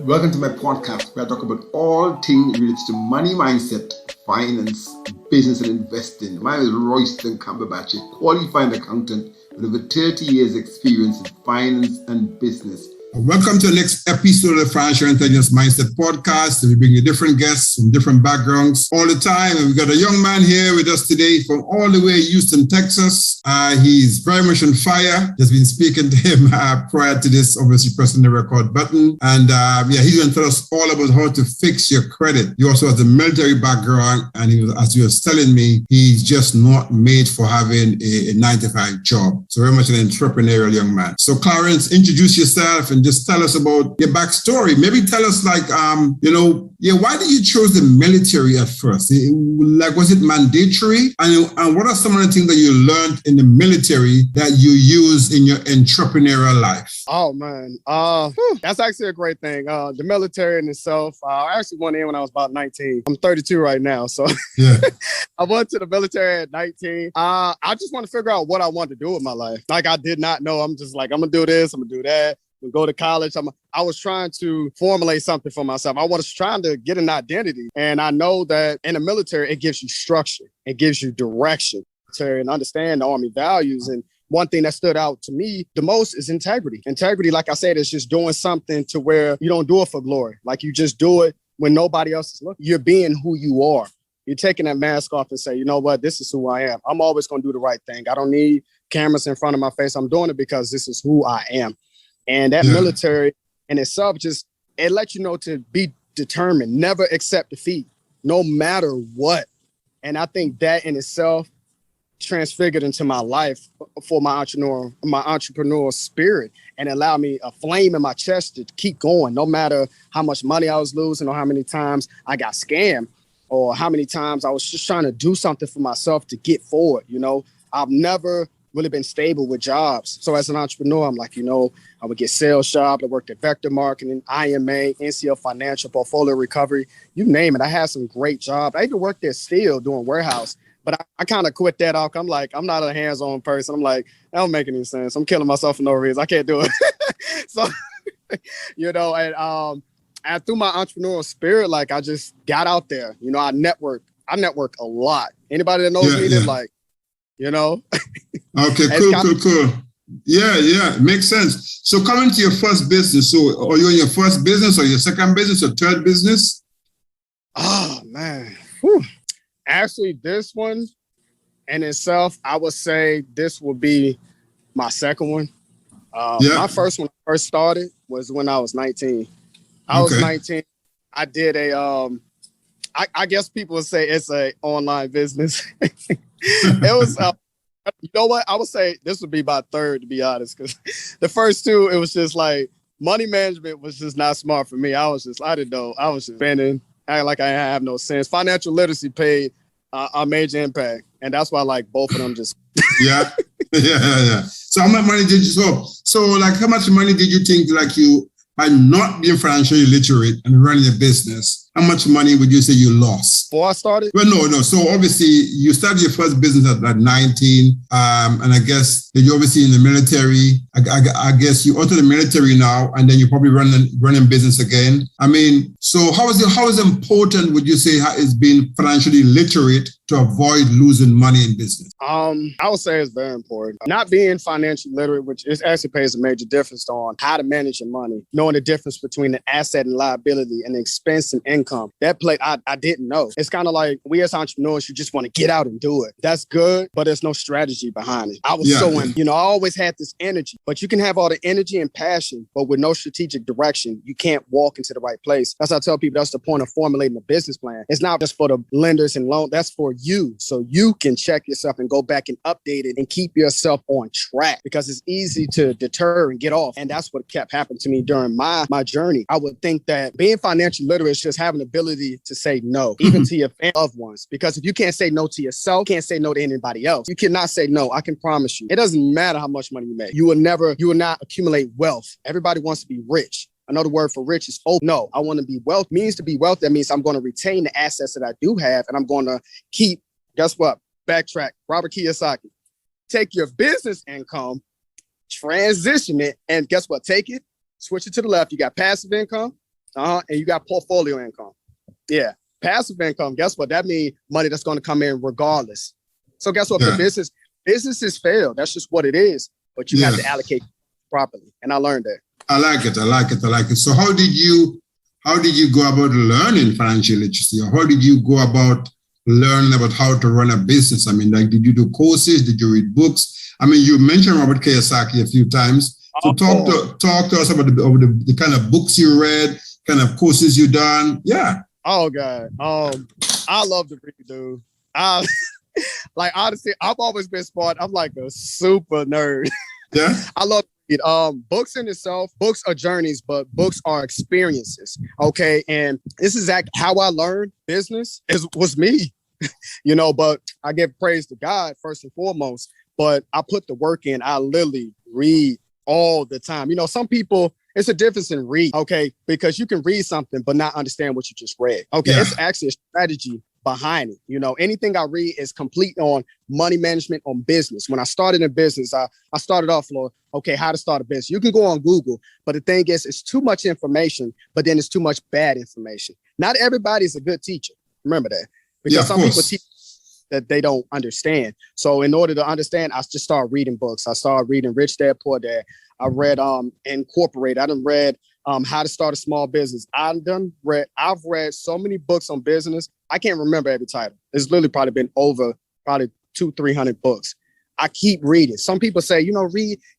Welcome to my podcast where I talk about all things related to money mindset, finance, business, and investing. My name is Royston Camberbatch, a qualified accountant with over 30 years experience in finance and business. Welcome to the next episode of the Financial Intelligence Mindset Podcast. We bring you different guests from different backgrounds all the time. And we've got a young man here with us today from all the way Houston, Texas. He's very much on fire. Just been speaking to him prior to this, obviously pressing the record button. And he's going to tell us all about how to fix your credit. He also has a military background. And as he was telling me, he's just not made for having a 9-to-5 job. So very much an entrepreneurial young man. So Clarence, introduce yourself and just tell us about your backstory. Maybe tell us why did you choose the military at first? Was it mandatory? And what are some of the things that you learned in the military that you use in your entrepreneurial life? Oh man, that's actually a great thing. The military in itself, I actually went in when I was about 19. I'm 32 right now. So yeah. I went to the military at 19. I just want to figure out what I want to do with my life. Like I did not know. I'm just like, I'm going to do this. I'm going to do that. We go to college. I was trying to formulate something for myself. I was trying to get an identity. And I know that in the military, it gives you structure. It gives you direction and understand the Army values. And one thing that stood out to me the most is integrity. Integrity, like I said, is just doing something to where you don't do it for glory. Like you just do it when nobody else is looking. You're being who you are. You're taking that mask off and say, you know what, this is who I am. I'm always going to do the right thing. I don't need cameras in front of my face. I'm doing it because this is who I am. And that military in itself, it lets you know to be determined, never accept defeat, no matter what. And I think that in itself transfigured into my life for my entrepreneurial spirit and allowed me a flame in my chest to keep going, no matter how much money I was losing or how many times I got scammed or how many times I was just trying to do something for myself to get forward. I've never really been stable with jobs. So as an entrepreneur, I'm like, I would get sales jobs. I worked at Vector Marketing, IMA, NCL Financial, Portfolio Recovery, you name it. I had some great jobs. I even worked there still doing warehouse, but I kind of quit that off. I'm like, I'm not a hands-on person. I'm like, that don't make any sense. I'm killing myself for no reason. I can't do it. So, and through my entrepreneurial spirit, like I just got out there. I network a lot. Anybody that knows me, they're like, Okay, cool. Yeah, makes sense. So coming to your first business, so are you in your first business or your second business or third business? Oh, man. Whew. Actually, this one in itself, I would say this will be my second one. My first one I first started was when I was 19. I was 19. I did I guess people would say it's an online business. It was, you know what? I would say this would be my third, to be honest, because the first two, it was just like money management was just not smart for me. I didn't know. I was just spending, acting like I have no sense. Financial literacy paid a major impact. And that's why I like both of them just. Yeah. So how much money did you, how much money did you think you, by not being financially literate and running a business, how much money would you say you lost? Before I started? Well, no. So obviously you started your first business at 19. And I guess that you're obviously in the military. I guess you enter the military now, and then you're probably running business again. I mean, so how is important would you say is being financially literate to avoid losing money in business? I would say it's very important. Not being financially literate, which is actually plays a major difference on how to manage your money, knowing the difference between an asset and liability and expense and income. That play I didn't know. It's kind of like we as entrepreneurs, you just want to get out and do it. That's good, but there's no strategy behind it. I was I always had this energy, but you can have all the energy and passion, but with no strategic direction, you can't walk into the right place. That's how I tell people that's the point of formulating a business plan. It's not just for the lenders and loan. That's for you. So you can check yourself and go back and update it and keep yourself on track, because it's easy to deter and get off. And that's what kept happening to me during my journey. I would think that being financially literate is just having the ability to say no, even to your loved ones. Because if you can't say no to yourself, you can't say no to anybody else. You cannot say no. I can promise you. It doesn't matter how much money you make. You will not accumulate wealth. Everybody wants to be rich. Another word for rich is no. I want to be wealth. Means to be wealth. That means I'm going to retain the assets that I do have, and I'm going to keep, guess what? Backtrack. Robert Kiyosaki. Take your business income, transition it, and guess what? Take it, switch it to the left. You got passive income, And you got portfolio income. Yeah. Passive income, guess what? That means money that's going to come in regardless. So guess what? For businesses fail. That's just what it is. But you have to allocate properly. And I learned that. I like it. So how did you go about learning financial literacy? Or how did you go about learning about how to run a business? I mean, like, did you do courses? Did you read books? I mean, you mentioned Robert Kiyosaki a few times. So talk to us about the kind of books you read, kind of courses you done. Yeah. Oh God. I love to read, dude. Like, honestly, I've always been smart. I'm like a super nerd. Yeah. I love it. Books in itself, books are journeys, but books are experiences. Okay. And this is how I learned business was me, but I give praise to God first and foremost, but I put the work in. I literally read all the time. Some people, it's a difference in read, okay? Because you can read something, but not understand what you just read. Okay. Yeah. It's actually a strategy behind it. Anything I read is complete on money management, on business. When I started in business, I started off how to start a business. You can go on Google, but the thing is, it's too much information, but then it's too much bad information. Not everybody's a good teacher. Remember that. Because some people teach that they don't understand. So in order to understand, I just started reading books. I started reading Rich Dad, Poor Dad. I read Incorporate. I done read How to Start a Small Business. I've read so many books on business. I can't remember every title. It's literally probably been over 200-300 books. I keep reading. Some people say,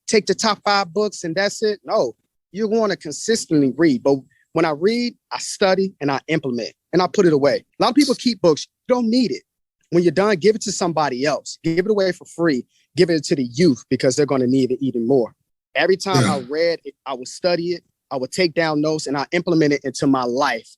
take the top 5 books and that's it. No, you want to consistently read. But when I read, I study and I implement and I put it away. A lot of people keep books. You don't need it. When you're done, give it to somebody else. Give it away for free. Give it to the youth because they're going to need it even more. Every time I read it, I would study it. I would take down notes and I implement it into my life,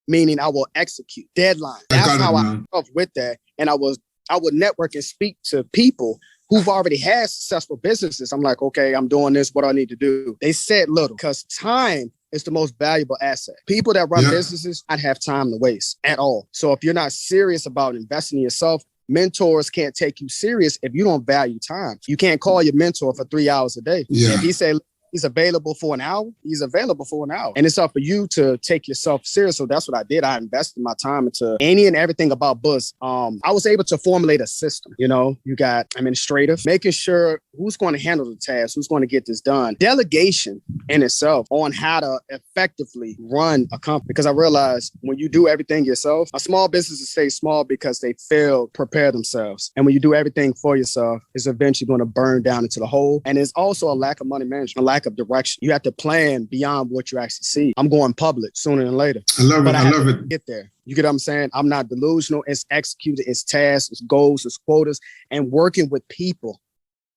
meaning I will execute deadline. That's how I up with that. And I would network and speak to people who've already had successful businesses. I'm like, okay, I'm doing this. What do I need to do? They said little because time is the most valuable asset. People that run businesses don't have time to waste at all. So if you're not serious about investing in yourself, mentors can't take you serious if you don't value time. You can't call your mentor for 3 hours a day. Yeah. If he say he's available for an hour, he's available for an hour. And it's up for you to take yourself serious. So that's what I did. I invested my time into any and everything about books. I was able to formulate a system. You got administrative, making sure who's going to handle the task, who's going to get this done. Delegation in itself on how to effectively run a company. Because I realized when you do everything yourself, a small business stays small because they fail to prepare themselves. And when you do everything for yourself, it's eventually going to burn down into the hole. And there's also a lack of money management, a lack of direction. You have to plan beyond what you actually see. I'm going public sooner than later. I love it. Get there. You get what I'm saying? I'm not delusional. It's executed. It's tasks, it's goals, it's quotas, and working with people,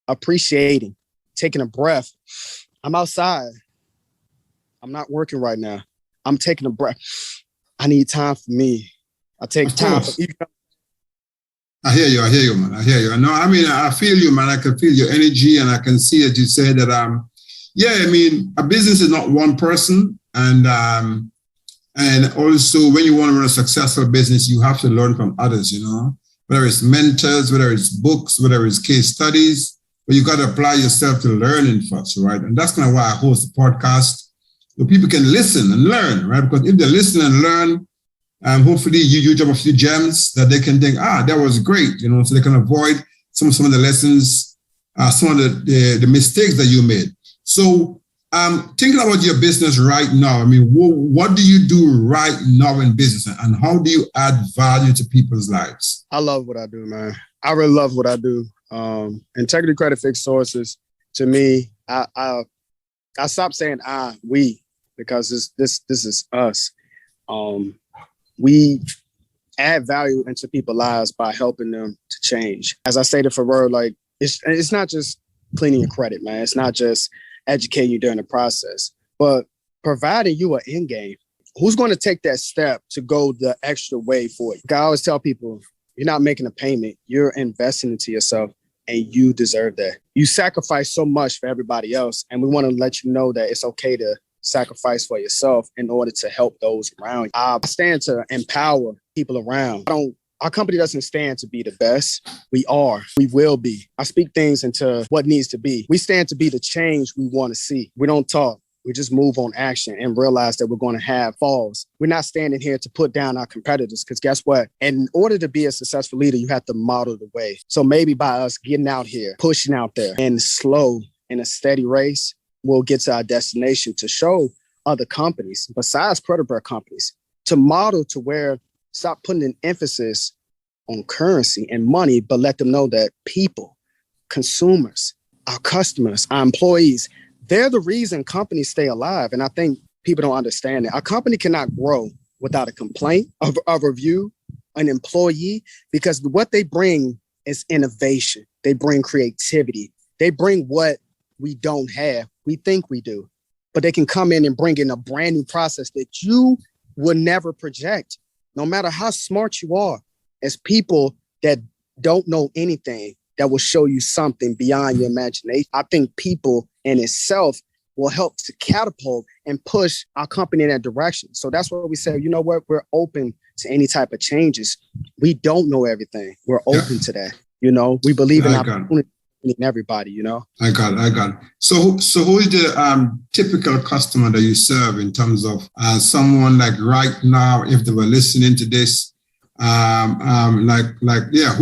appreciating, taking a breath. I'm outside. I'm not working right now. I'm taking a breath. I need time for me. I take time for you. I hear you, man. I hear you. No, I mean, I feel you, man. I can feel your energy and I can see as you say that, a business is not one person. And also when you want to run a successful business, you have to learn from others, whether it's mentors, whether it's books, whether it's case studies, but you got to apply yourself to learning first, right? And that's kind of why I host the podcast, so people can listen and learn, right? Because if they listen and learn, hopefully you drop a few gems that they can think, that was great, so they can avoid some of the lessons, some of the mistakes that you made. So thinking about your business right now, I mean, what do you do right now in business and how do you add value to people's lives? I love what I do, man. I really love what I do. Integrity Credit Fixed Sources, to me, I stopped saying we, because this is us. We add value into people's lives by helping them to change. As I stated for Word, like it's not just cleaning your credit, man. It's not just educating you during the process, but providing you an end game. Who's going to take that step to go the extra way for you? I always tell people, you're not making a payment. You're investing into yourself and you deserve that. You sacrifice so much for everybody else. And we want to let you know that it's okay to sacrifice for yourself in order to help those around you. I stand to empower people around. Our company doesn't stand to be the best. We will be. I speak things into what needs to be. We stand to be the change we want to see. We don't talk. We just move on action and realize that we're going to have falls. We're not standing here to put down our competitors because guess what? In order to be a successful leader, you have to model the way. So maybe by us getting out here, pushing out there and slow in a steady race, we'll get to our destination to show other companies besides credit bureau companies to model to where stop putting an emphasis on currency and money, but let them know that people, consumers, our customers, our employees, they're the reason companies stay alive. And I think people don't understand it. A company cannot grow without a complaint, a review, an employee, because what they bring is innovation. They bring creativity. They bring what we don't have. We think we do, but they can come in and bring in a brand new process that you will never project, no matter how smart you are. As people that don't know anything, that will show you something beyond your imagination. I think people in itself will help to catapult and push our company in that direction. So that's what we say, you know what, we're open to any type of changes. We don't know everything. We're open to that. You know, we believe in opportunity in everybody, you know. I got it. So who is the typical customer that you serve in terms of someone like right now, if they were listening to this, who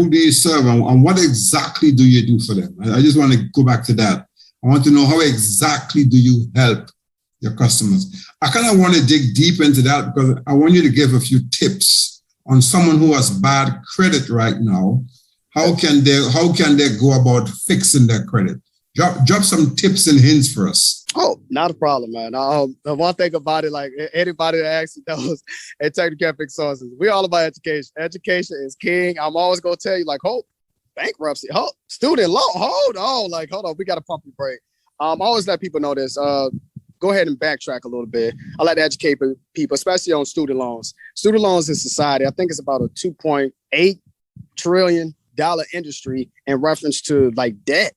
do you serve and what exactly do you do for them? I just want to go back to that. I want to know how exactly do you help your customers? I kind of want to dig deep into that because I want you to give a few tips on someone who has bad credit right now. How can they go about fixing their credit? Drop some tips and hints for us. Oh, not a problem, man. The one thing about it, like anybody that actually knows at Technical Epic Sources, we're all about education. Education is king. I'm always going to tell you, like, bankruptcy, student loan, hold on, we got to pump the brake. I always let people know this. Go ahead and backtrack a little bit. I like to educate people, especially on student loans. Student loans in society, I think it's about a $2.8 trillion industry in reference to like debt.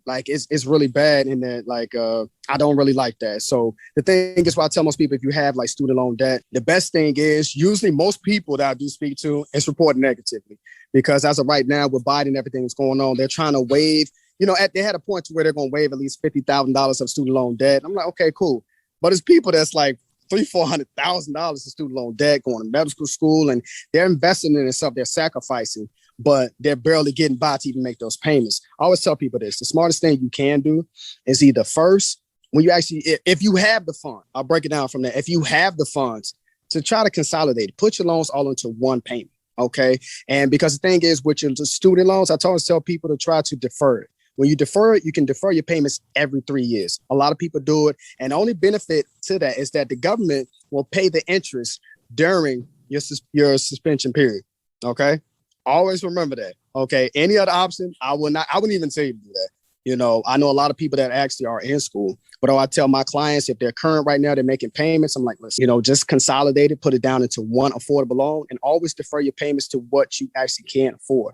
Like it's really bad in that, like, I don't really like that. So the thing is, why I tell most people, if you have like student loan debt, the best thing is usually most people that I do speak to is reporting negatively, because as of right now with Biden, everything that's going on, they're trying to waive, they had a point to where they're going to waive at least $50,000 of student loan debt. I'm like, okay, cool. But it's people that's like $300,000-$400,000 of student loan debt going to medical school, and they're investing in themselves, they're sacrificing, but they're barely getting by to even make those payments. I always tell people this: the smartest thing you can do is either first, when you actually, if you have the fund, I'll break it down from there. If you have the funds, to try to consolidate, put your loans all into one payment, okay? And because the thing is, with your student loans, I always tell people to try to defer it. When you defer it, you can defer your payments every 3 years. A lot of people do it. And the only benefit to that is that the government will pay the interest during your suspension period. Okay. Always remember that. Okay. Any other option, I wouldn't even say to do that. I know a lot of people that actually are in school, but I tell my clients, if they're current right now, they're making payments. I'm like, listen, just consolidate it, put it down into one affordable loan, and always defer your payments to what you actually can't afford.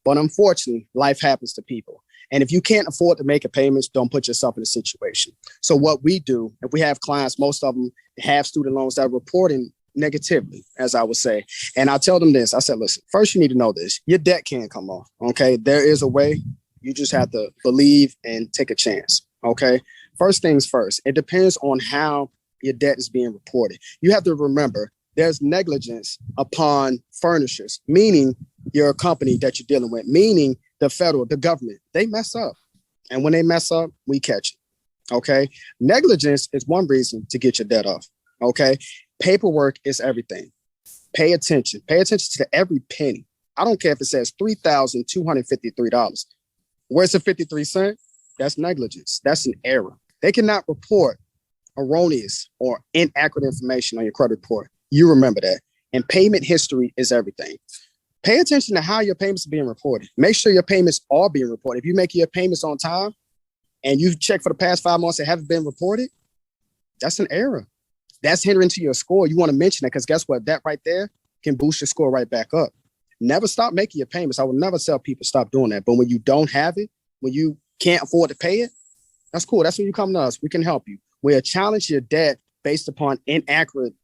But unfortunately, life happens to people. And if you can't afford to make a payment, don't put yourself in a situation. So what we do, if we have clients, most of them have student loans that are reporting negatively, as I would say. And I tell them this, I said, listen, first you need to know this, your debt can come off, okay? There is a way. You just have to believe and take a chance, okay? First things first, it depends on how your debt is being reported. You have to remember there's negligence upon furnishers, meaning your company that you're dealing with, meaning the government, they mess up. And when they mess up, we catch it. Okay. Negligence is one reason to get your debt off. Okay. Paperwork is everything. Pay attention. Pay attention to every penny. I don't care if it says $3,253. Where's the 53 cents? That's negligence. That's an error. They cannot report erroneous or inaccurate information on your credit report. You remember that. And payment history is everything. Pay attention to how your payments are being reported. Make sure your payments are being reported. If you make your payments on time and you've checked for the past 5 months that haven't been reported, that's an error. That's hindering to your score. You want to mention that because guess what? That right there can boost your score right back up. Never stop making your payments. I would never tell people stop doing that. But when you don't have it, when you can't afford to pay it, that's cool. That's when you come to us. We can help you. We'll challenge your debt based upon inaccurate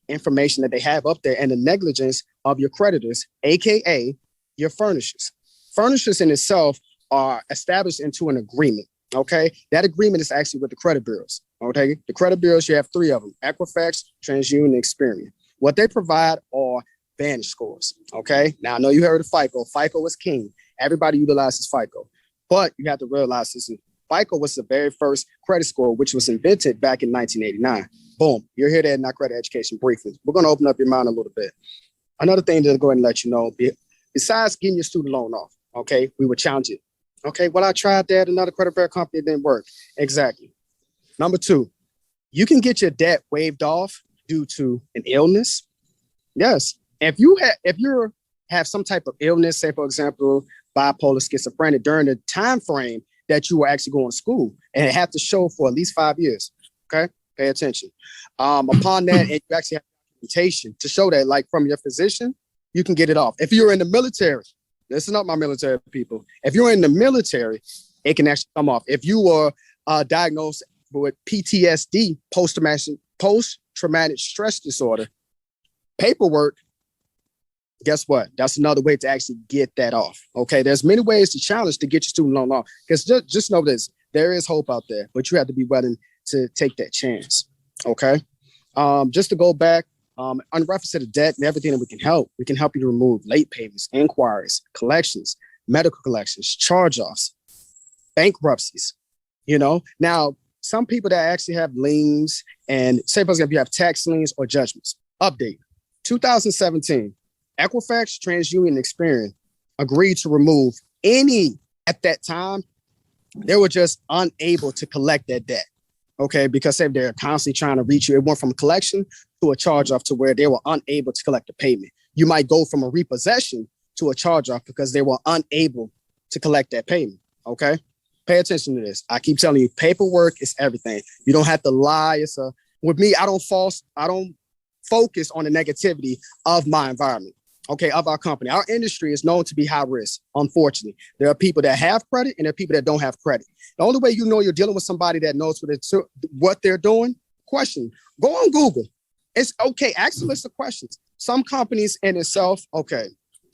information that they have up there and the negligence of your creditors, aka your furnishers. Furnishers in itself are established into an agreement. Okay, that agreement is actually with the credit bureaus. Okay, the credit bureaus, you have three of them: Equifax, TransUnion, and Experian. What they provide are Vantage scores. Okay, now I know you heard of FICO. FICO is king. Everybody utilizes FICO, but you have to realize this: FICO was the very first credit score, which was invented back in 1989. Boom, you're here to in our credit education briefly. We're going to open up your mind a little bit. Another thing to go ahead and let you know, besides getting your student loan off, okay, we would challenge it. Okay, well, I tried that. Another credit bureau company, it didn't work. Exactly. Number two, you can get your debt waived off due to an illness. Yes. If you have some type of illness, say, for example, bipolar, schizophrenic, during the time frame that you were actually going to school, and it have to show for at least 5 years. Okay, pay attention. Upon that, and you actually have documentation to show that, like from your physician, you can get it off. If you're in the military, listen up, my military people. If you're in the military, it can actually come off. If you were diagnosed with PTSD, post-traumatic stress disorder, paperwork, guess what? That's another way to actually get that off. Okay, there's many ways to challenge to get your student loan off. Because just know this, there is hope out there, but you have to be willing to take that chance. Okay, just to go back, on reference to the debt and everything that we can help you to remove late payments, inquiries, collections, medical collections, charge-offs, bankruptcies. Now some people that actually have liens, and say for example you have tax liens or judgments. Update: 2017, Equifax, TransUnion, and Experian agreed to remove any, at that time, they were just unable to collect that debt. Okay, because they're constantly trying to reach you. It went from collection to a charge-off to where they were unable to collect the payment. You might go from a repossession to a charge-off because they were unable to collect that payment. Okay, pay attention to this. I keep telling you, paperwork is everything. You don't have to lie. With me, I don't focus on the negativity of my environment. Okay, of our company. Our industry is known to be high risk, unfortunately. There are people that have credit and there are people that don't have credit. The only way you know you're dealing with somebody that knows what they're doing, question. Go on Google. It's okay, ask a list of questions. Some companies in itself, okay,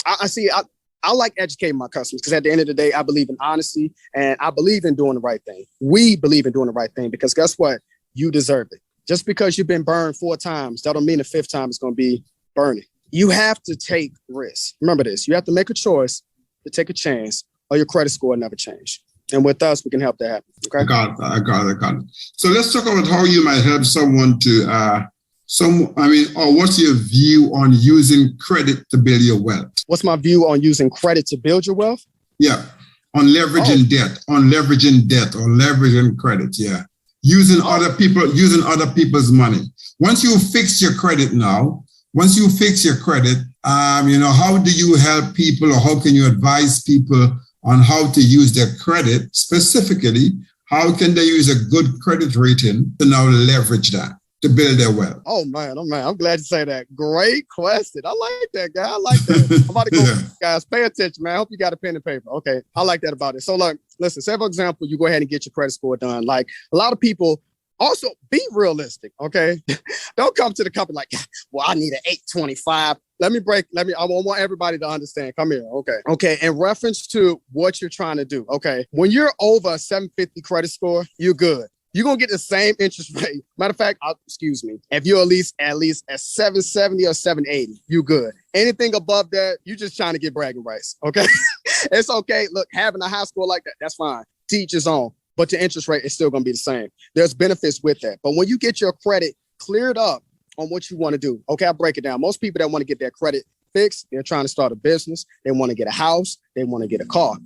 I like educating my customers because at the end of the day, I believe in honesty and I believe in doing the right thing. We believe in doing the right thing because guess what? You deserve it. Just because you've been burned 4 times, that don't mean the 5th time is going to be burning. You have to take risks. Remember this. You have to make a choice to take a chance or your credit score will never change. And with us, we can help that happen. Okay? I got it. So let's talk about how you might help someone to, what's your view on using credit to build your wealth? What's my view on using credit to build your wealth? Yeah. On leveraging debt or leveraging credit. Yeah. Using other people's money. Once you fix your credit, how do you help people or how can you advise people on how to use their credit? Specifically, how can they use a good credit rating to now leverage that to build their wealth? Oh man. I'm glad you say that. Great question. I like that, guy. I like that. I'm about to go, guys, pay attention, man. I hope you got a pen and paper. Okay. I like that about it. So look, listen, say for example, you go ahead and get your credit score done. Like a lot of people, also be realistic, okay? Don't come to the company like, well, I need an 825. I want everybody to understand. Come here, okay? Okay, in reference to what you're trying to do, okay? When you're over a 750 credit score, you're good. You're going to get the same interest rate. Matter of fact, if you're at least at 770 or 780, you're good. Anything above that, you're just trying to get bragging rights, okay? It's okay. Look, having a high score like that, that's fine. Teach his own. But your interest rate is still going to be the same. There's benefits with that. But when you get your credit cleared up on what you want to do, okay, I'll break it down. Most people that want to get their credit fixed, they're trying to start a business. They want to get a house. They want to get a car.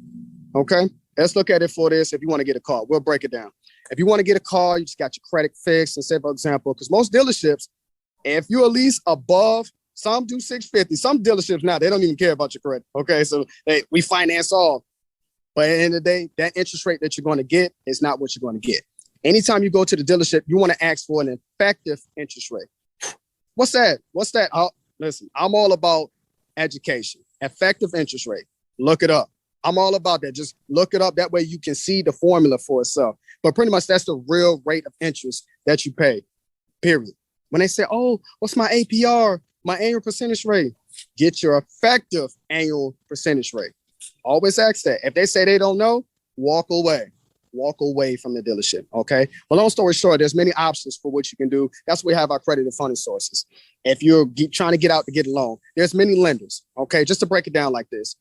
Okay, let's look at it for this. If you want to get a car, we'll break it down. If you want to get a car, you just got your credit fixed. And say, for example, because most dealerships, if you're at least above, some do 650. Some dealerships now, they don't even care about your credit. Okay, so we finance all. But at the end of the day, that interest rate that you're going to get is not what you're going to get. Anytime you go to the dealership, you want to ask for an effective interest rate. What's that? Listen, I'm all about education. Effective interest rate. Look it up. I'm all about that. Just look it up. That way you can see the formula for itself. But pretty much that's the real rate of interest that you pay, period. When they say, oh, what's my APR, my annual percentage rate? Get your effective annual percentage rate. Always ask that. If they say they don't know, walk away. walk away from the dealership. Okay. Well, long story short, there's many options for what you can do. That's why we have our accredited funding sources. If you're trying to get out to get a loan, there's many lenders. Okay. Just to break it down like this.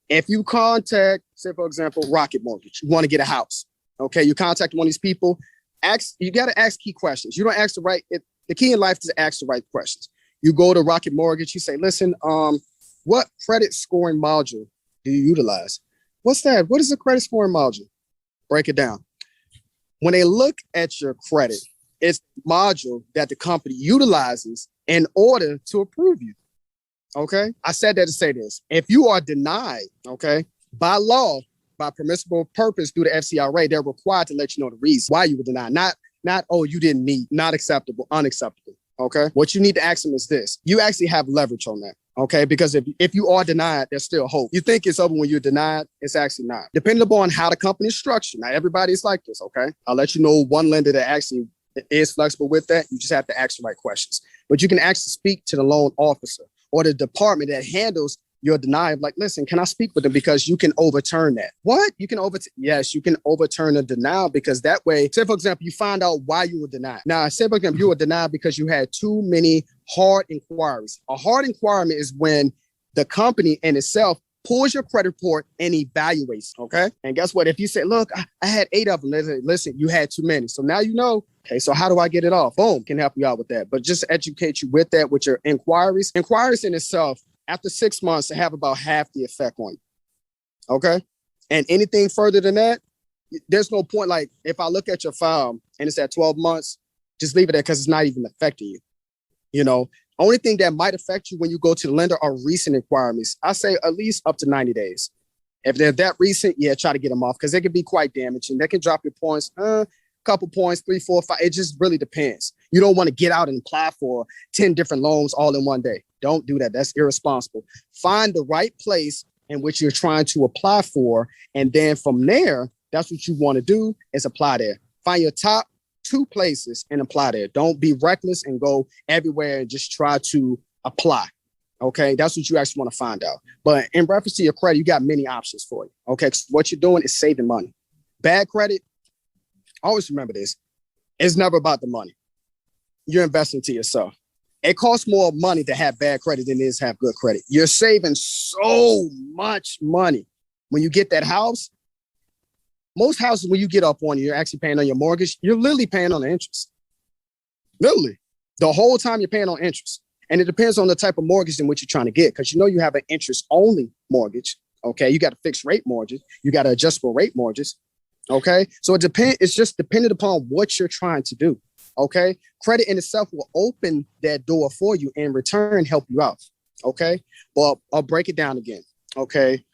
If you contact, say, for example, Rocket Mortgage, you want to get a house. Okay. You contact one of these people, you got to ask key questions. You don't ask the key in life is to ask the right questions. You go to Rocket Mortgage, you say, listen, what credit scoring module do you utilize? What's that? What is a credit scoring module? Break it down. When they look at your credit, it's a module that the company utilizes in order to approve you. Okay. I said that to say this. If you are denied, okay, by law, by permissible purpose through the FCRA, they're required to let you know the reason why you were denied. Not, oh, you didn't meet, not acceptable, unacceptable. Okay. What you need to ask them is this. You actually have leverage on that. Okay. Because if you are denied, there's still hope. You think it's over when you're denied. It's actually not. Depending upon how the company is structured. Not everybody's like this. Okay. I'll let you know one lender that actually is flexible with that. You just have to ask the right questions. But you can actually speak to the loan officer or the department that handles your denial. Like, listen, can I speak with them? Because you can overturn that. What? You can yes, you can overturn a denial because that way, say, for example, you find out why you were denied. Now, say, for example, you were denied because you had too many hard inquiries. A hard inquiry is when the company in itself pulls your credit report and evaluates. Okay. And guess what? If you say, look, I had 8 of them. Listen, you had too many. So now you know, okay, so how do I get it off? Boom, can help you out with that. But just educate you with that, with your inquiries. Inquiries in itself, after 6 months, they have about half the effect on you. Okay. And anything further than that, there's no point. Like if I look at your file and it's at 12 months, just leave it there because it's not even affecting you. You know, only thing that might affect you when you go to the lender are recent inquiries. I say at least up to 90 days. If they're that recent, yeah, try to get them off because they can be quite damaging. They can drop your points, couple points, 3, 4, 5. It just really depends. You don't want to get out and apply for 10 different loans all in one day. Don't do that. That's irresponsible. Find the right place in which you're trying to apply for. And then from there, that's what you want to do is apply there. Find your top 2 places and apply there. Don't be reckless and go everywhere and just try to apply. Okay. That's what you actually want to find out. But in reference to your credit, you got many options for you. Okay. What you're doing is saving money. Bad credit. Always remember this. It's never about the money. You're investing to yourself. It costs more money to have bad credit than it is to have good credit. You're saving so much money. When you get that house, most houses, when you get up on it, you're actually paying on your mortgage. You're literally paying on the interest. Literally. The whole time you're paying on interest. And it depends on the type of mortgage in which you're trying to get. Because you know you have an interest-only mortgage. Okay. You got a fixed rate mortgage. You got an adjustable rate mortgage. Okay. So it's just dependent upon what you're trying to do. Okay. Credit in itself will open that door for you and in return help you out. Okay. Well, I'll break it down again. Okay.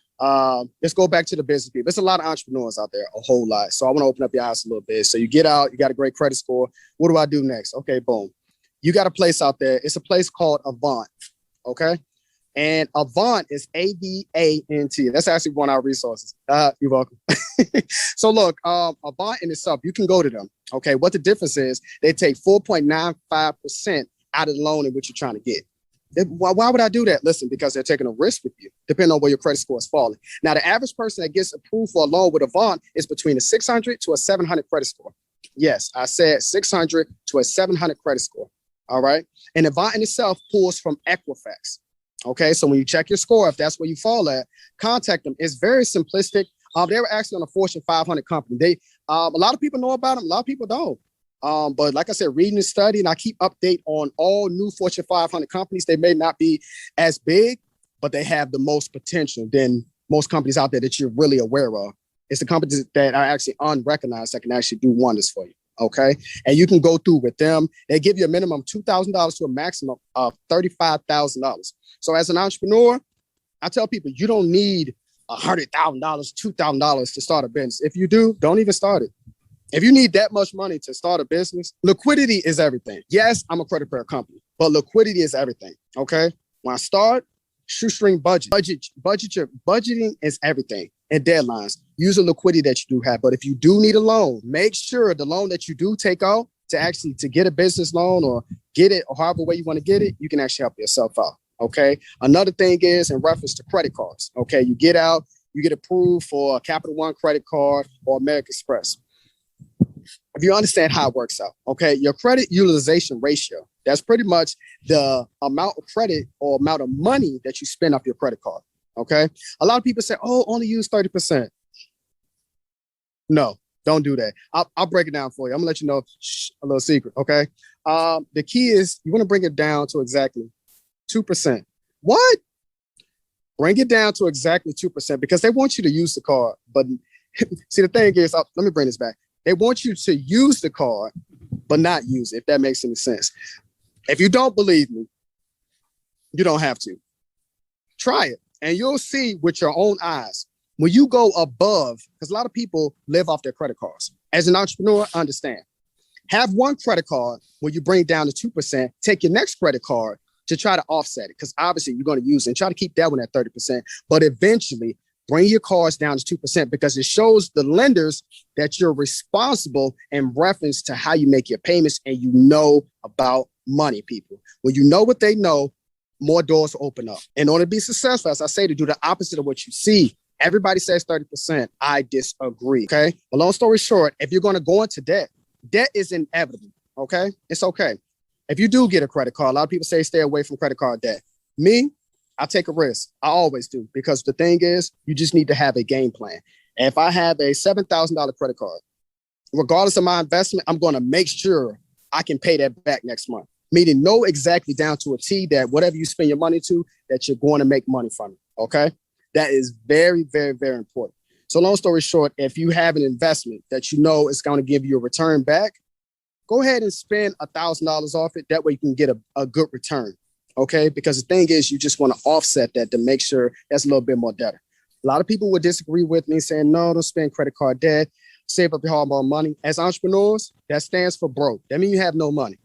Let's go back to the business people. There's a lot of entrepreneurs out there, a whole lot. So I want to open up your eyes a little bit. So you get out, you got a great credit score. What do I do next? Okay, boom. You got a place out there. It's a place called Avant. Okay. And Avant is AVANT. That's actually one of our resources. You're welcome. So look, Avant in itself, you can go to them. Okay. What the difference is, they take 4.95% out of the loan in which you're trying to get. Why would I do that? Listen, because they're taking a risk with you, depending on where your credit score is falling. Now, the average person that gets approved for a loan with Avant is between a 600 to a 700 credit score. Yes, I said 600 to a 700 credit score. All right. And Avant in itself pulls from Equifax. Okay. So when you check your score, if that's where you fall at, contact them. It's very simplistic. They were actually on a Fortune 500 company. A lot of people know about them. A lot of people don't. But like I said, reading and studying, I keep update on all new Fortune 500 companies. They may not be as big, but they have the most potential than most companies out there that you're really aware of. It's the companies that are actually unrecognized that can actually do wonders for you. Okay. And you can go through with them. They give you a minimum $2,000 to a maximum of $35,000. So as an entrepreneur, I tell people you don't need $100,000, $2,000 to start a business. If you do, don't even start it. If you need that much money to start a business, liquidity is everything. Yes, I'm a credit repair company, but liquidity is everything. Okay. When I start, shoestring budgeting is everything. And deadlines. Use the liquidity that you do have. But if you do need a loan, make sure the loan that you do take out to get a business loan or get it or however way you want to get it, you can actually help yourself out. Okay. Another thing is in reference to credit cards. Okay. You get out, you get approved for a Capital One credit card or American Express. if you understand how it works out, okay, your credit utilization ratio, that's pretty much the amount of credit or amount of money that you spend off your credit card, okay? A lot of people say, oh, only use 30%. No, don't do that. I'll break it down for you. I'm gonna let you know a little secret, okay? The key is you wanna bring it down to exactly 2%. What? Bring it down to exactly 2% because they want you to use the card. But see, the thing is, let me bring this back. They want you to use the card, but not use it, if that makes any sense. If you don't believe me, you don't have to. Try it, and you'll see with your own eyes. When you go above, because a lot of people live off their credit cards. As an entrepreneur, understand. Have one credit card where you bring down to 2%, take your next credit card to try to offset it, because obviously you're going to use it and try to keep that one at 30%. But eventually, bring your cards down to 2% because it shows the lenders that you're responsible in reference to how you make your payments and you know about money, people. When you know what they know, more doors will open up. In order to be successful, as I say, to do the opposite of what you see. Everybody says 30%. I disagree, okay? But long story short, if you're going to go into debt, debt is inevitable, okay? It's okay. If you do get a credit card, a lot of people say stay away from credit card debt. Me, I take a risk. I always do, because the thing is, you just need to have a game plan. And if I have a $7,000 credit card, regardless of my investment, I'm going to make sure I can pay that back next month. Meaning know exactly down to a T that whatever you spend your money to, that you're going to make money from it, okay? That is very, very, very important. So long story short, if you have an investment that you know is going to give you a return back, go ahead and spend $1,000 off it. That way you can get a good return. Okay, because the thing is, you just want to offset that to make sure that's a little bit more better. A lot of people would disagree with me saying, no, don't spend credit card debt, save up your hard-earned money. As entrepreneurs, that stands for broke. That means you have no money.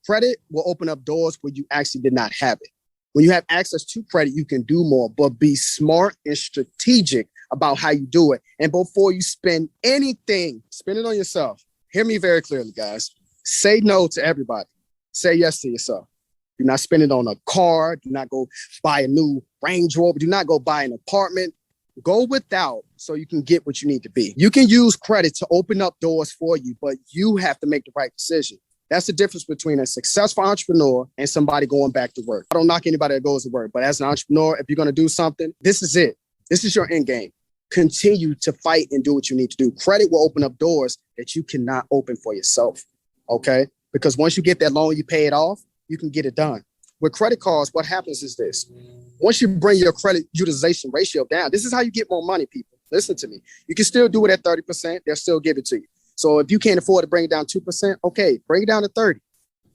Credit will open up doors where you actually did not have it. When you have access to credit, you can do more, but be smart and strategic about how you do it. And before you spend anything, spend it on yourself. Hear me very clearly, guys. Say no to everybody. Say yes to yourself. Do not spend it on a car. Do not go buy a new Range Rover. Do not go buy an apartment. Go without so you can get what you need to be. You can use credit to open up doors for you, but you have to make the right decision. That's the difference between a successful entrepreneur and somebody going back to work. I don't knock anybody that goes to work, but as an entrepreneur, if you're going to do something, this is it. This is your end game. Continue to fight and do what you need to do. Credit will open up doors that you cannot open for yourself, okay? Because once you get that loan, you pay it off, you can get it done. With credit cards, what happens is this. Once you bring your credit utilization ratio down, this is how you get more money, people. Listen to me. You can still do it at 30%. They'll still give it to you. So if you can't afford to bring it down 2%, okay, bring it down to 30.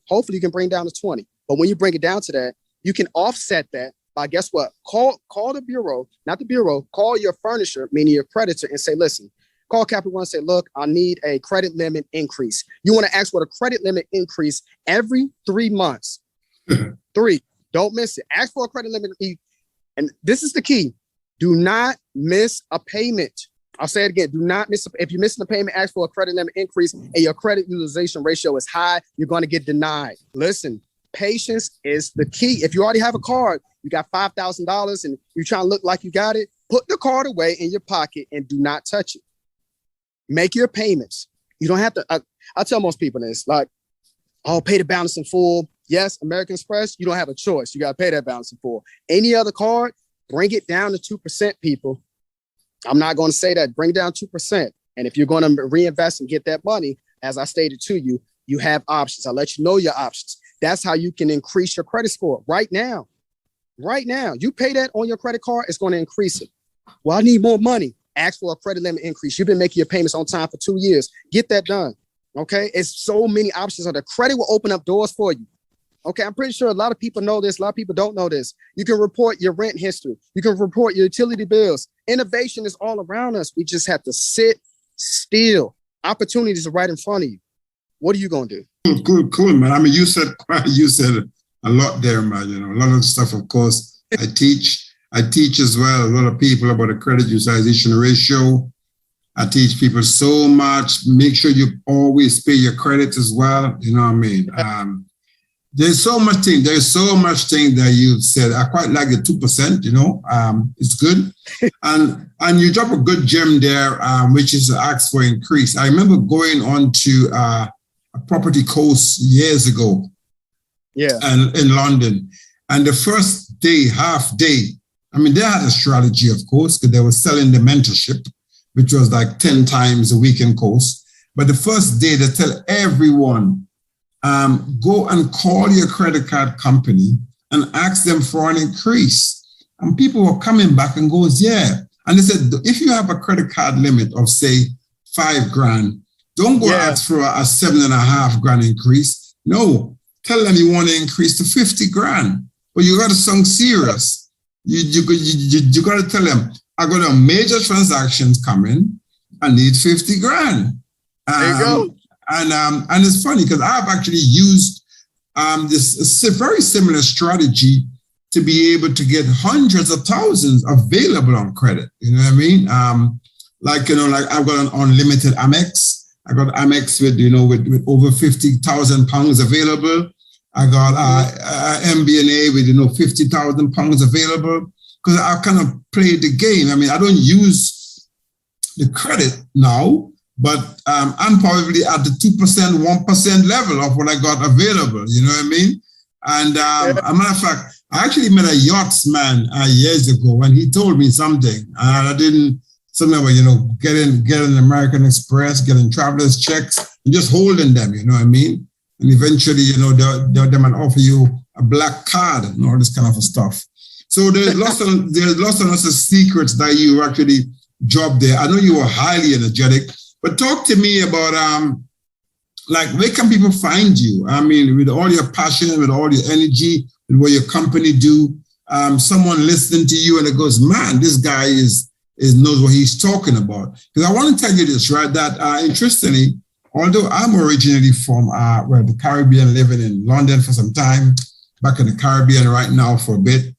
Hopefully you can bring it down to 20. But when you bring it down to that, you can offset that by, guess what? Call the bureau, not the bureau, call your furnisher, meaning your creditor, and say, listen, call Capital One and say, look, I need a credit limit increase. You want to ask for a credit limit increase every 3 months. 3, don't miss it. Ask for a credit limit. And this is the key. Do not miss a payment. I'll say it again. Do not miss. If you're missing a payment, ask for a credit limit increase and your credit utilization ratio is high, you're going to get denied. Listen, patience is the key. If you already have a card, you got $5,000 and you're trying to look like you got it, put the card away in your pocket and do not touch it. Make your payments. You don't have to. I tell most people this, like, oh, pay the balance in full. Yes, American Express, you don't have a choice. You got to pay that balance in full. Any other card, bring it down to 2%, people. I'm not going to say that. Bring it down 2%. And if you're going to reinvest and get that money, as I stated to you, you have options. I'll let you know your options. That's how you can increase your credit score right now. Right now. You pay that on your credit card, it's going to increase it. Well, I need more money. Ask for a credit limit increase. You've been making your payments on time for 2 years. Get that done. Okay? It's so many options. The credit will open up doors for you. Okay, I'm pretty sure a lot of people know this. A lot of people don't know this. You can report your rent history. You can report your utility bills. Innovation is all around us. We just have to sit still. Opportunities are right in front of you. What are you going to do? Cool, man. I mean, you said a lot there, man. You know, a lot of stuff, of course, I teach as well a lot of people about the credit utilization ratio. I teach people so much. Make sure you always pay your credits as well. You know what I mean? There's so much thing. There's so much thing that you've said. I quite like the 2%. It's good, and you drop a good gem there, which is to ask for increase. I remember going on to a property course years ago, and in London, and the first day, half day. I mean, they had a strategy, of course, because they were selling the mentorship, which was like 10 times a weekend course. But the first day, they tell everyone, go and call your credit card company and ask them for an increase. And people were coming back and goes, yeah. And they said, if you have a credit card limit of say $5,000, don't go ask for a $7.5 grand increase. No, tell them you want to increase to $50,000. But you got to sound serious. You got to tell them, I got a major transactions coming. I need $50,000. There you go. And it's funny because I've actually used this very similar strategy to be able to get hundreds of thousands available on credit. You know what I mean? Like I've got an unlimited Amex. I got Amex with over £50,000 available. I got MBNA with 50,000 pounds available because I kind of played the game. I mean, I don't use the credit now, but I'm probably at the 2%, 1% level of what I got available. You know what I mean? And a matter of fact, I actually met a yachtsman years ago, and he told me something. Something about getting American Express, getting travelers checks, and just holding them. You know what I mean? And eventually, they might offer you a black card and all this kind of stuff. So there's lots of secrets that you actually dropped there. I know you were highly energetic, but talk to me about where can people find you? I mean, with all your passion, with all your energy, with what your company do, someone listening to you and it goes, man, this guy knows what he's talking about. Because I want to tell you this, right? That interestingly, although I'm originally from the Caribbean, living in London for some time, back in the Caribbean right now for a bit,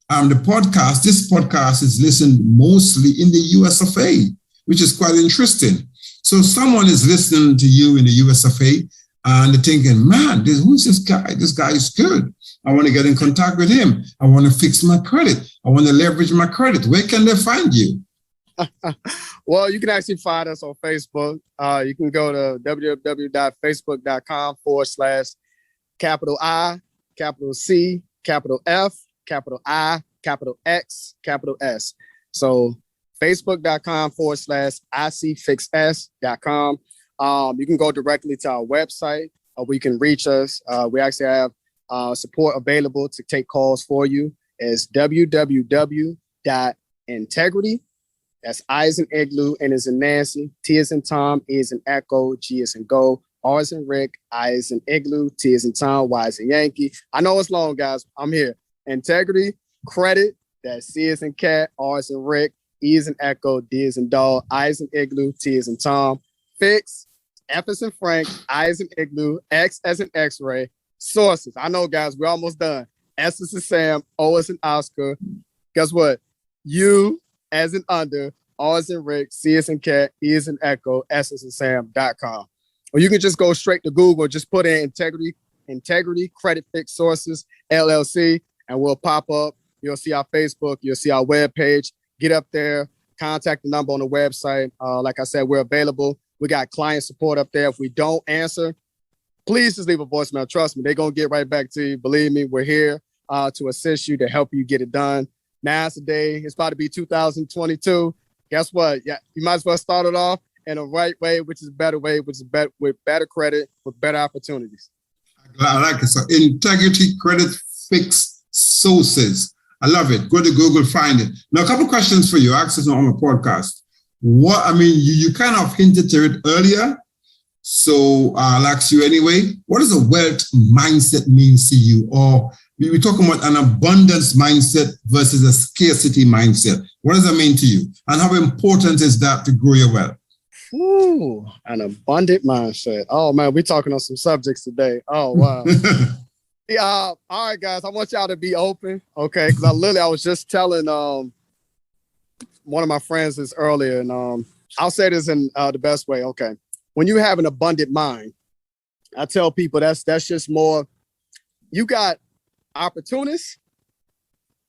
this podcast is listened mostly in the US of A, which is quite interesting. So someone is listening to you in the US of A and they're thinking, man, who's this guy? This guy is good. I want to get in contact with him. I want to fix my credit. I want to leverage my credit. Where can they find you? Well, you can actually find us on Facebook. You can go to www.facebook.com/capital I, capital C, capital F, capital I, capital X, capital S. So facebook.com/icfixs.com. You can go directly to our website, or you can reach us. We actually have support available to take calls for you. It's www.integrity. That's I as in igloo, N as in Nancy, T as in Tom, E as in Echo, G as in Go, R as in Rick, I as in Igloo, T as in Tom, Y as in Yankee. I know it's long, guys. I'm here. Integrity, credit, that's C as in Cat, R as in Rick, E as in Echo, D as in Dog, I as in Igloo, T as in Tom. Fix, F as in Frank, I as in Igloo, X as in X-ray. Sources, I know, guys, we're almost done. S as in Sam, O as in Oscar. Guess what? U as in under, R as in Rick, C as in Cat, E as in Echo, S as in Sam.com. Or you can just go straight to Google, just put in Integrity Credit Fix Sources, LLC, and we'll pop up. You'll see our Facebook, you'll see our webpage. Get up there, contact the number on the website. Like I said, we're available. We got client support up there. If we don't answer, please just leave a voicemail. Trust me, they're going to get right back to you. Believe me, we're here to assist you, to help you get it done. Now's the day. It's about to be 2022. Guess what? Yeah, you might as well start it off in a right way, which is a better way, which is with better credit, with better opportunities. I like it. So Integrity Credit Fix Sources. I love it. Go to Google, find it. Now, a couple of questions for you. Access on my podcast. You kind of hinted to it earlier. So I'll ask you anyway. What does a wealth mindset mean to you? Or we're talking about an abundance mindset versus a scarcity mindset. What does that mean to you? And how important is that to grow your wealth? Ooh, an abundant mindset. Oh, man, we're talking on some subjects today. Oh, wow. Yeah. All right, guys, I want y'all to be open, okay? Because I was just telling one of my friends this earlier, and I'll say this in the best way, okay? When you have an abundant mind, I tell people that's just more You got opportunists,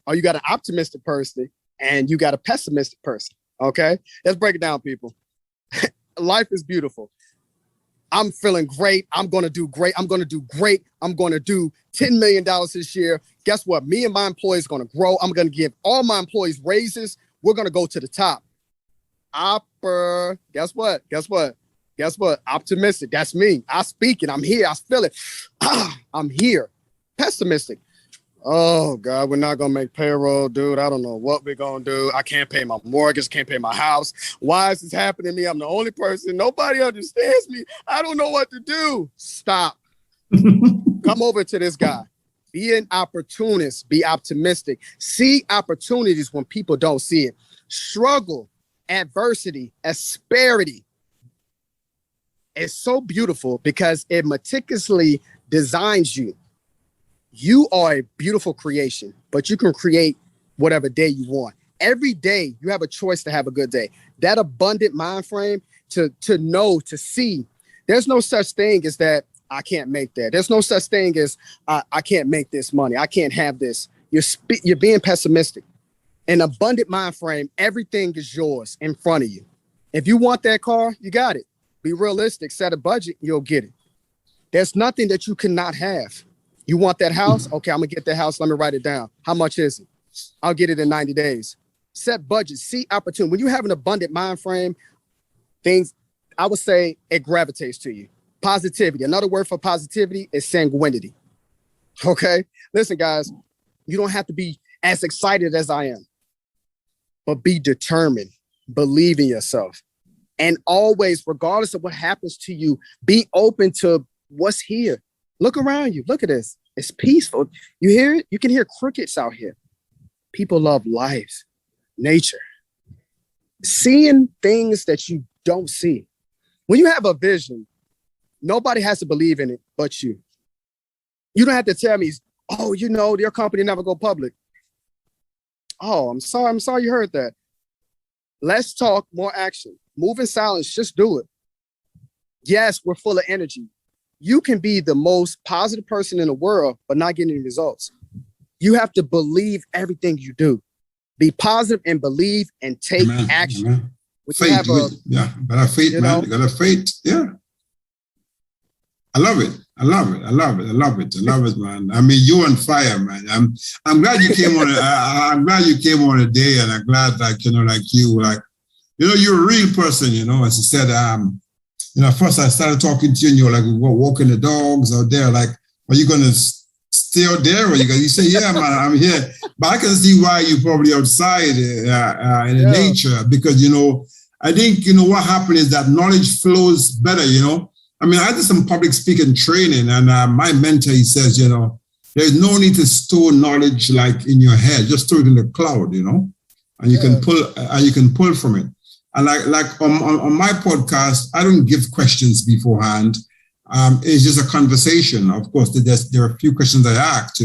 or you got an optimistic person, and you got a pessimistic person. Okay, let's break it down, people. Life is beautiful. I'm feeling great. I'm going to do great. I'm going to do great. I'm going to do $10 million this year. Guess what? Me and my employees are going to grow. I'm going to give all my employees raises. We're going to go to the top. Guess what? Optimistic. That's me. I speak it. I'm here. I feel it. I'm here. Pessimistic. Oh, God, we're not going to make payroll, dude. I don't know what we're going to do. I can't pay my mortgage, can't pay my house. Why is this happening to me? I'm the only person. Nobody understands me. I don't know what to do. Stop. Come over to this guy. Be an opportunist. Be optimistic. See opportunities when people don't see it. Struggle, adversity, asperity. It's so beautiful because it meticulously designs you. You are a beautiful creation, but you can create whatever day you want. Every day you have a choice to have a good day. That abundant mind frame to know, to see. There's no such thing as that I can't make that. There's no such thing as I can't make this money. I can't have this. You're being pessimistic. An abundant mind frame, everything is yours in front of you. If you want that car, you got it. Be realistic, set a budget, you'll get it. There's nothing that you cannot have. You want that house? Okay, I'm gonna get that house. Let me write it down. How much is it? I'll get it in 90 days. Set budget, see opportunity. When you have an abundant mind frame, things, I would say it gravitates to you. Positivity. Another word for positivity is sanguinity. Okay? Listen, guys, you don't have to be as excited as I am, but be determined. Believe in yourself. And always, regardless of what happens to you, be open to what's here. Look around you. Look at this. It's peaceful. You hear it? You can hear crickets out here. People love life, nature, seeing things that you don't see. When you have a vision, nobody has to believe in it but you. You don't have to tell me, oh, you know, your company never go public. Oh, I'm sorry you heard that. Less talk, more action. Move in silence, just do it. Yes, we're full of energy. You can be the most positive person in the world, but not getting any results. You have to believe everything you do. Be positive and believe and take action. Amen. Faith, gotta faith, man. You gotta faith, yeah. I love it, man. I mean, you on fire, man. I'm glad you came on. I'm glad you came on today, and I'm glad, you're a real person. You know, as I said, first I started talking to you, and you were like, we're walking the dogs out there. Like, are you gonna stay out there, or you say, yeah, man, I'm here. But I can see why you're probably outside in the nature, because I think what happened is that knowledge flows better. I mean, I did some public speaking training, and my mentor, he says, there's no need to store knowledge like in your head, just store it in the cloud, and you can pull from it. And like on my podcast, I don't give questions beforehand. It's just a conversation. Of course, there are a few questions I asked.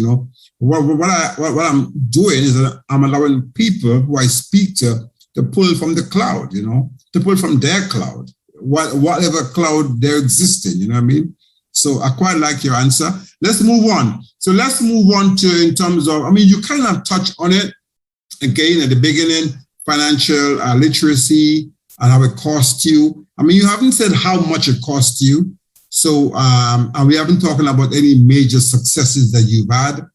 What I'm doing is that I'm allowing people who I speak to pull from the cloud, to pull from their cloud. Whatever cloud they're existing, you know what I mean? So I quite like your answer. Let's move on. So let's move on to, in terms of, you kind of touched on it again at the beginning, financial literacy and how it costs you. You haven't said how much it costs you. So, and we haven't talked about any major successes that you've had.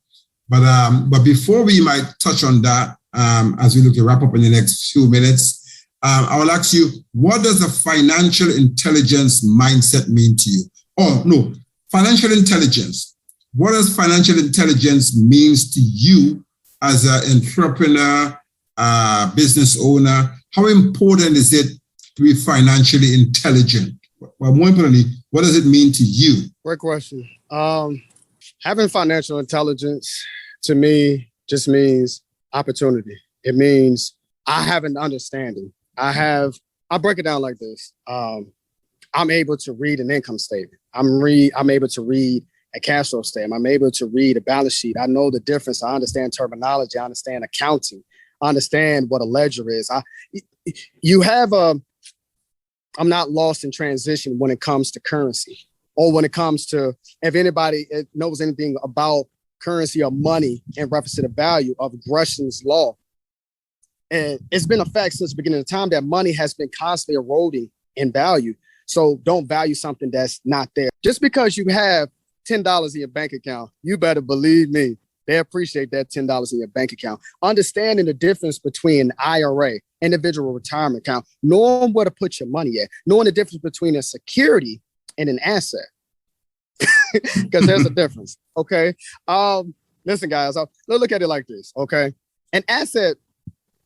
But before we might touch on that, as we look to wrap up in the next few minutes, I will ask you, what does a financial intelligence mindset mean to you? Oh, no, financial intelligence. What does financial intelligence means to you as an entrepreneur, business owner? How important is it to be financially intelligent? Well, more importantly, what does it mean to you? Great question. Having financial intelligence to me just means opportunity. It means I have an understanding. I break it down like this. I'm able to read an income statement. I'm able to read a cash flow statement. I'm able to read a balance sheet. I know the difference. I understand terminology. I understand accounting. I understand what a ledger is. I'm not lost in transition when it comes to currency or when it comes to, if anybody knows anything about currency or money in reference to the value of Gresham's law. And it's been a fact since the beginning of time that money has been constantly eroding in value. So don't value something that's not there. Just because you have $10 in your bank account, you better believe me, they appreciate that $10 in your bank account. Understanding the difference between an IRA, individual retirement account, knowing where to put your money at, knowing the difference between a security and an asset. Because there's a difference. Okay. Listen, guys, let's look at it like this. Okay. An asset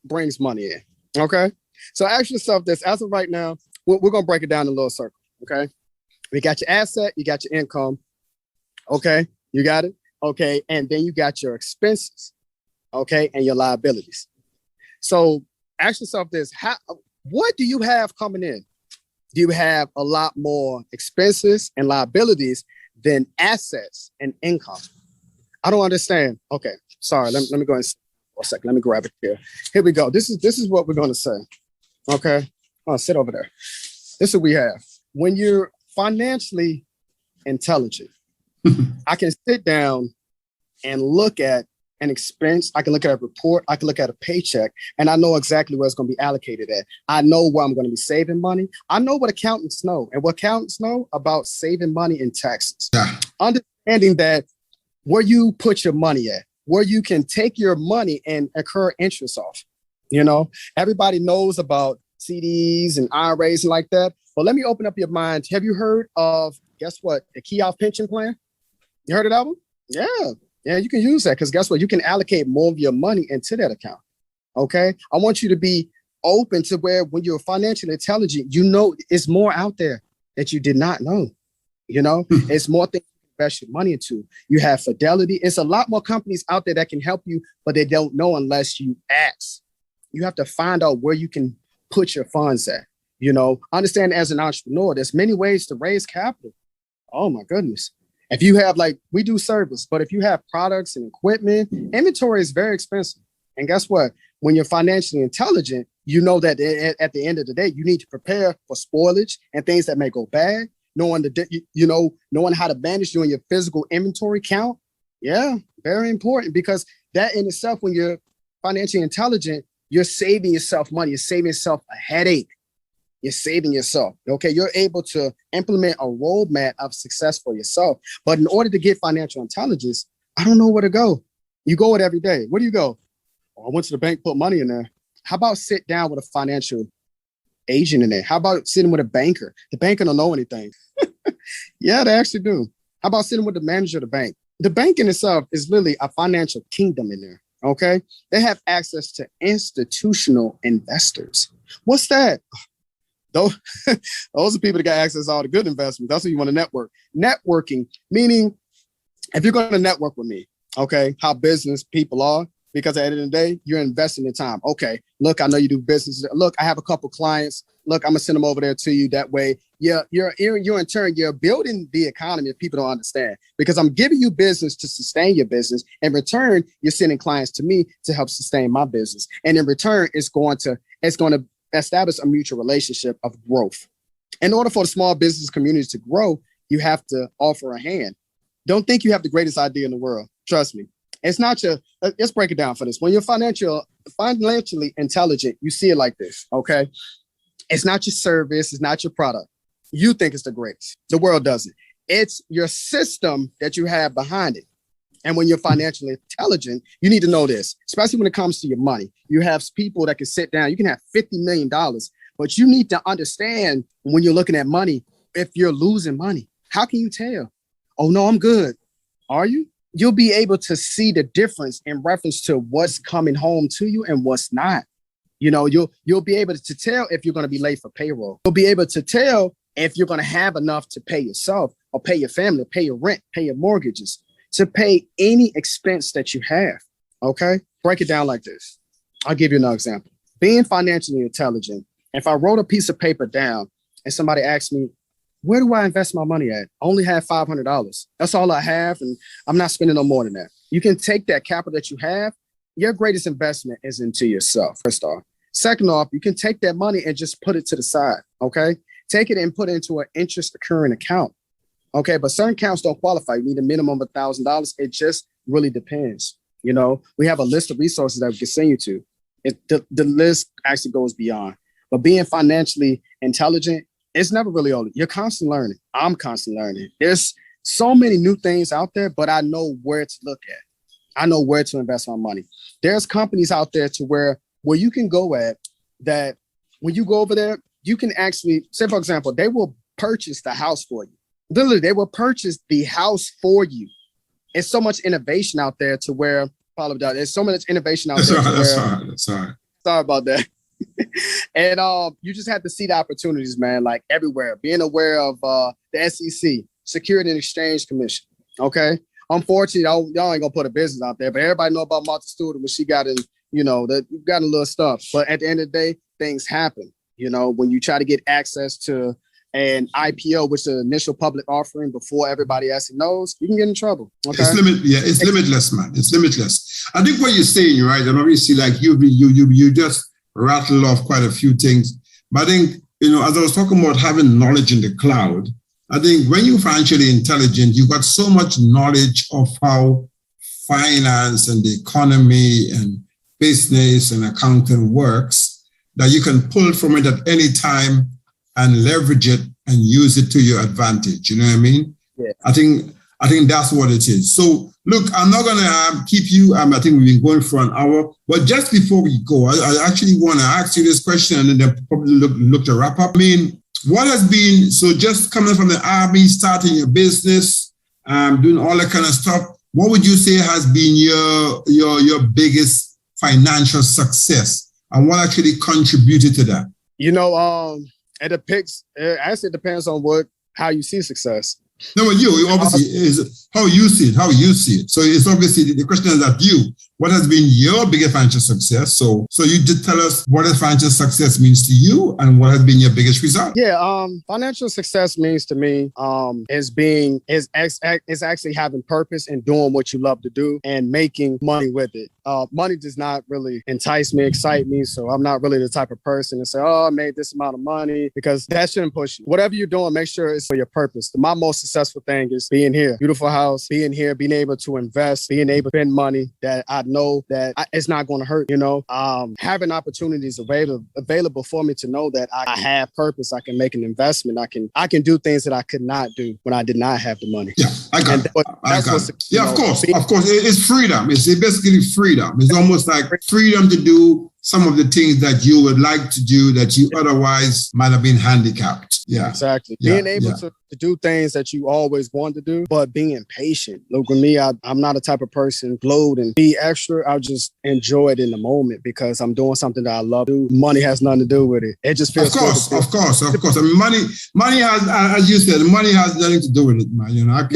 brings money in. Okay. So ask yourself this: as of right now, we're going to break it down in a little circle. Okay. We got your asset, you got your income. Okay. You got it. Okay. And then you got your expenses. Okay. And your liabilities. So ask yourself this: what do you have coming in? Do you have a lot more expenses and liabilities than assets and income? I don't understand. Okay, sorry. Let me go in for a second. Let me grab it here. Here we go. This is what we're going to say. Okay, sit over there. This is what we have. When you're financially intelligent, I can sit down and look at an expense. I can look at a report. I can look at a paycheck, and I know exactly where it's going to be allocated at. I know where I'm going to be saving money. I know what accountants know, and what accountants know about saving money in taxes. Yeah. Understanding that where you put your money at, where you can take your money and incur interest off. You know, everybody knows about CDs and IRAs and like that. But let me open up your mind. Have you heard of, guess what, the Key-Off pension plan? You heard of that one? Yeah. Yeah, you can use that because guess what? You can allocate more of your money into that account. Okay. I want you to be open to where when you're financially intelligent, you know, it's more out there that you did not know. You know, it's more things you invest your money into. You have Fidelity. It's a lot more companies out there that can help you, but they don't know unless you ask. You have to find out where you can put your funds at. You know, understand as an entrepreneur, there's many ways to raise capital. Oh my goodness. If you have, like, we do service, but if you have products and equipment, inventory is very expensive. And guess what? When you're financially intelligent, you know that at the end of the day, you need to prepare for spoilage and things that may go bad. Knowing how to manage doing your physical inventory count. Yeah, very important, because that in itself, when you're financially intelligent, you're saving yourself money. You're saving yourself a headache. You're saving yourself. Okay, you're able to implement a roadmap of success for yourself. But in order to get financial intelligence, I don't know where to go. You go it every day. Where do you go? Oh, I went to the bank, put money in there. How about sit down with a financial agent in there? How about sitting with a banker? The banker don't know anything. Yeah, they actually do. How about sitting with the manager of the bank? The bank in itself is literally a financial kingdom in there. Okay, they have access to institutional investors. What's that? Those are people that got access to all the good investments. That's what you want to network. Networking, meaning if you're going to network with me, okay, how business people are, because at the end of the day, you're investing in time. Okay, look, I know you do business. Look, I have a couple clients. Look, I'm going to send them over there to you. That way, you're in turn, you're building the economy if people don't understand, because I'm giving you business to sustain your business. In return, you're sending clients to me to help sustain my business. And in return, it's going to establish a mutual relationship of growth. In order for the small business community to grow, you have to offer a hand. Don't think you have the greatest idea in the world. Trust me. It's not let's break it down for this. When you're financially intelligent, you see it like this, okay? It's not your service. It's not your product. You think it's the greatest. The world doesn't. It's your system that you have behind it. And when you're financially intelligent, you need to know this, especially when it comes to your money. You have people that can sit down. You can have $50 million, but you need to understand when you're looking at money, if you're losing money. How can you tell? Oh, no, I'm good. Are you? You'll be able to see the difference in reference to what's coming home to you and what's not. You know, you'll be able to tell if you're going to be late for payroll. You'll be able to tell if you're going to have enough to pay yourself or pay your family, pay your rent, pay your mortgages, to pay any expense that you have. Okay? Break it down like this. I'll give you another example. Being financially intelligent, if I wrote a piece of paper down and somebody asked me, where do I invest my money at? I only have $500. That's all I have, and I'm not spending no more than that. You can take that capital that you have. Your greatest investment is into yourself, first off. Second off, you can take that money and just put it to the side, okay? Take it and put it into an interest-occurring account, Okay, but certain accounts don't qualify. You need a minimum of $1,000. It just really depends. You know, we have a list of resources that we can send you to. The list actually goes beyond. But being financially intelligent, it's never really old. You're constantly learning. I'm constantly learning. There's so many new things out there, but I know where to look at. I know where to invest my money. There's companies out there to where you can go at that when you go over there, you can actually, say, for example, they will purchase the house for you. Literally, they will purchase the house for you. It's so much innovation out there to where, apologize, there's so much innovation out there. That's all right. Sorry about that. And you just have to see the opportunities, man, like everywhere. Being aware of the SEC, Security and Exchange Commission. Okay. Unfortunately, y'all ain't gonna put a business out there, but everybody know about Martha Stewart when she got in, got a little stuff. But at the end of the day, things happen. You know, when you try to get access to an IPO, which is the initial public offering before everybody actually knows, you can get in trouble. Okay? It's limitless, man. It's limitless. I think what you're saying, right? And obviously, like you just rattle off quite a few things. But I think, as I was talking about having knowledge in the cloud, I think when you're financially intelligent, you've got so much knowledge of how finance and the economy and business and accounting works that you can pull from it at any time and leverage it and use it to your advantage. You know what I mean? Yeah. I think that's what it is. So look, I'm not going to keep you. I think we've been going for an hour. But just before we go, I actually want to ask you this question and then probably look to wrap up. I mean, what has been, so just coming from the army, starting your business, doing all that kind of stuff, what would you say has been your biggest financial success? And what actually contributed to that? It actually depends on how you see success. No, but you obviously is how you see it. So it's obviously the question is that what has been your biggest financial success? So you did tell us what financial success means to you and what has been your biggest result. Yeah, financial success means to me is actually having purpose and doing what you love to do and making money with it. Money does not really entice me, excite me. So I'm not really the type of person to say, I made this amount of money, because that shouldn't push you. Whatever you're doing, make sure it's for your purpose. My most successful thing is being here, beautiful house, being here, being able to invest, being able to spend money that I know that it's not going to hurt, having opportunities available for me to know that I have purpose. I can make an investment. I can do things that I could not do when I did not have the money. Yeah, I got it. Yeah, of course. It's freedom. It's basically freedom. It's almost like freedom to do some of the things that you would like to do that you otherwise might have been handicapped. Yeah, exactly. Being able to do things that you always wanted to do, but being patient. Look, with me, I'm not a type of person gloat and be extra. I'll just enjoy it in the moment because I'm doing something that I love to do. Money has nothing to do with it. It just feels good. Of course. I mean, money has, as you said, money has nothing to do with it, man. I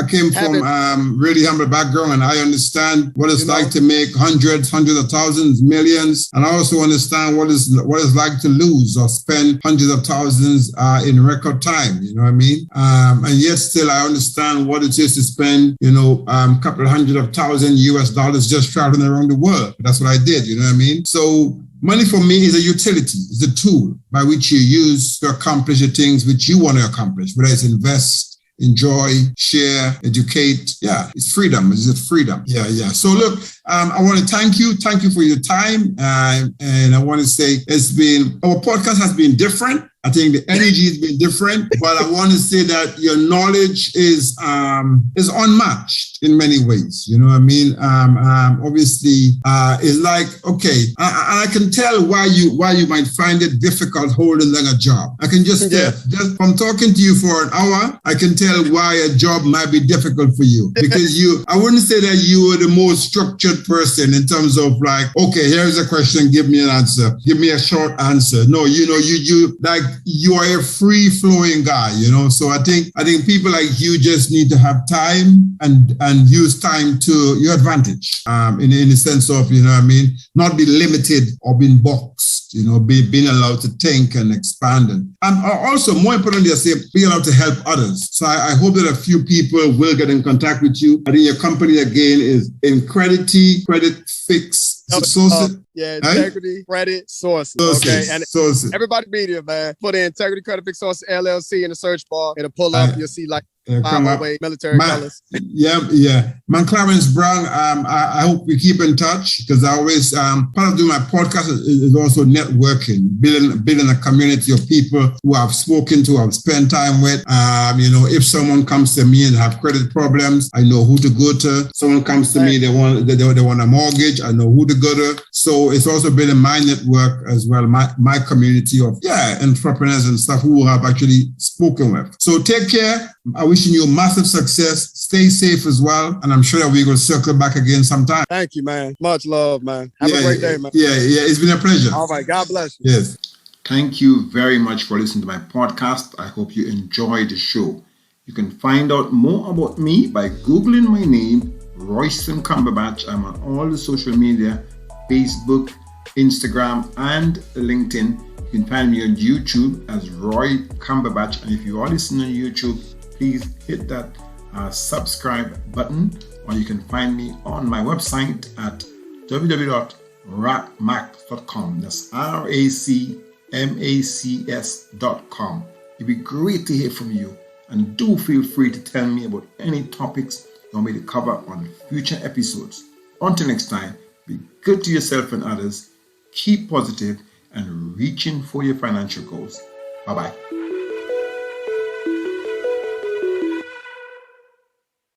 came from really humble background, and I understand what it's like to make hundreds of thousands, millions, and I also understand what it's like to lose or spend hundreds of thousands in record time. You know what I mean? And yet still I understand what it is to spend, a couple of $100,000 just traveling around the world. That's what I did, you know what I mean? So money for me is a utility, it's a tool by which you use to accomplish the things which you want to accomplish, whether it's invest, enjoy, share, educate. Yeah, it's freedom. It's a freedom. Yeah. So look, I want to thank you. Thank you for your time. And I want to say our podcast has been different. I think the energy has been different, but I want to say that your knowledge is unmatched in many ways. You know what I mean? Obviously, it's like, okay, and I can tell why you might find it difficult holding down a job. I can just from talking to you for an hour, I can tell why a job might be difficult for you, because I wouldn't say that you were the most structured person in terms of like, okay, here's a question, give me an answer, give me a short answer. No, you are a free flowing guy, So I think people like you just need to have time and use time to your advantage, in the sense of, not be limited or being boxed, being allowed to think and expand. And also, more importantly, I say, be allowed to help others. So I hope that a few people will get in contact with you. I think your company again is Incredity Credit Fix. Yeah, Integrity Credit Sources. Okay, and everybody media, man. Put in Integrity Credit Fix Sources LLC in the search bar. It'll pull up. You'll see like 508 military colors. Yeah. Man, Clarence Brown, I hope we keep in touch because I always, part of doing my podcast is also networking, building a community of people who I've spoken to, I've spent time with. If someone comes to me and have credit problems, I know who to go to. Someone comes to me, they want a mortgage, I know who to go to. So it's also building my network as well, my community of entrepreneurs and stuff who have actually spoken with. So take care. I'm wishing you massive success. Stay safe as well. And I'm sure that we're going to circle back again sometime. Thank you, man. Much love, man. Have a great day, man. Yeah. It's been a pleasure. All right. God bless you. Yes. Thank you very much for listening to my podcast. I hope you enjoyed the show. You can find out more about me by Googling my name, Royston Cumberbatch. I'm on all the social media, Facebook, Instagram, and LinkedIn. You can find me on YouTube as Roy Cumberbatch. And if you are listening on YouTube, please hit that subscribe button, or you can find me on my website at www.racmacs.com. That's RACMACS.com. It'd be great to hear from you, and do feel free to tell me about any topics you want me to cover on future episodes. Until next time, be good to yourself and others, keep positive, and reaching for your financial goals. Bye-bye.